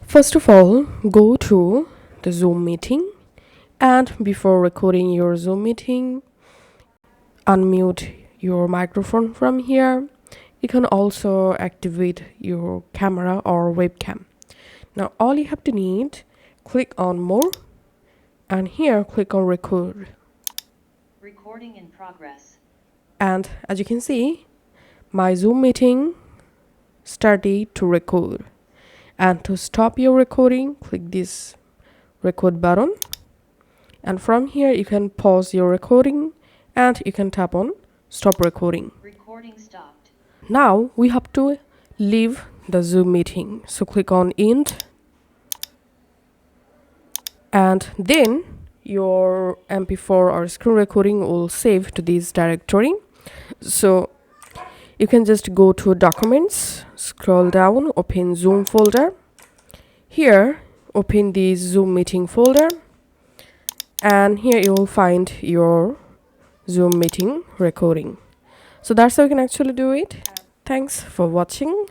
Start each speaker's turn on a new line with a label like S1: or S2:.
S1: First of all, go to the Zoom meeting, and before recording your Zoom meeting, unmute your microphone from here. You can also activate your camera or webcam. Now all you have to need, click on more, and here click on record.
S2: Recording in progress.
S1: And as you can see, my Zoom meeting started to record. And to stop your recording, click this record button. And from here, you can pause your recording and you can tap on stop recording.
S2: Recording stopped.
S1: Now we have to leave the Zoom meeting. So click on end. And then your MP4 or screen recording will save to this directory. So you can just go to documents, scroll down, open Zoom folder. Here, open the Zoom meeting folder. And here you will find your Zoom meeting recording. So that's how you can actually do it. Thanks for watching.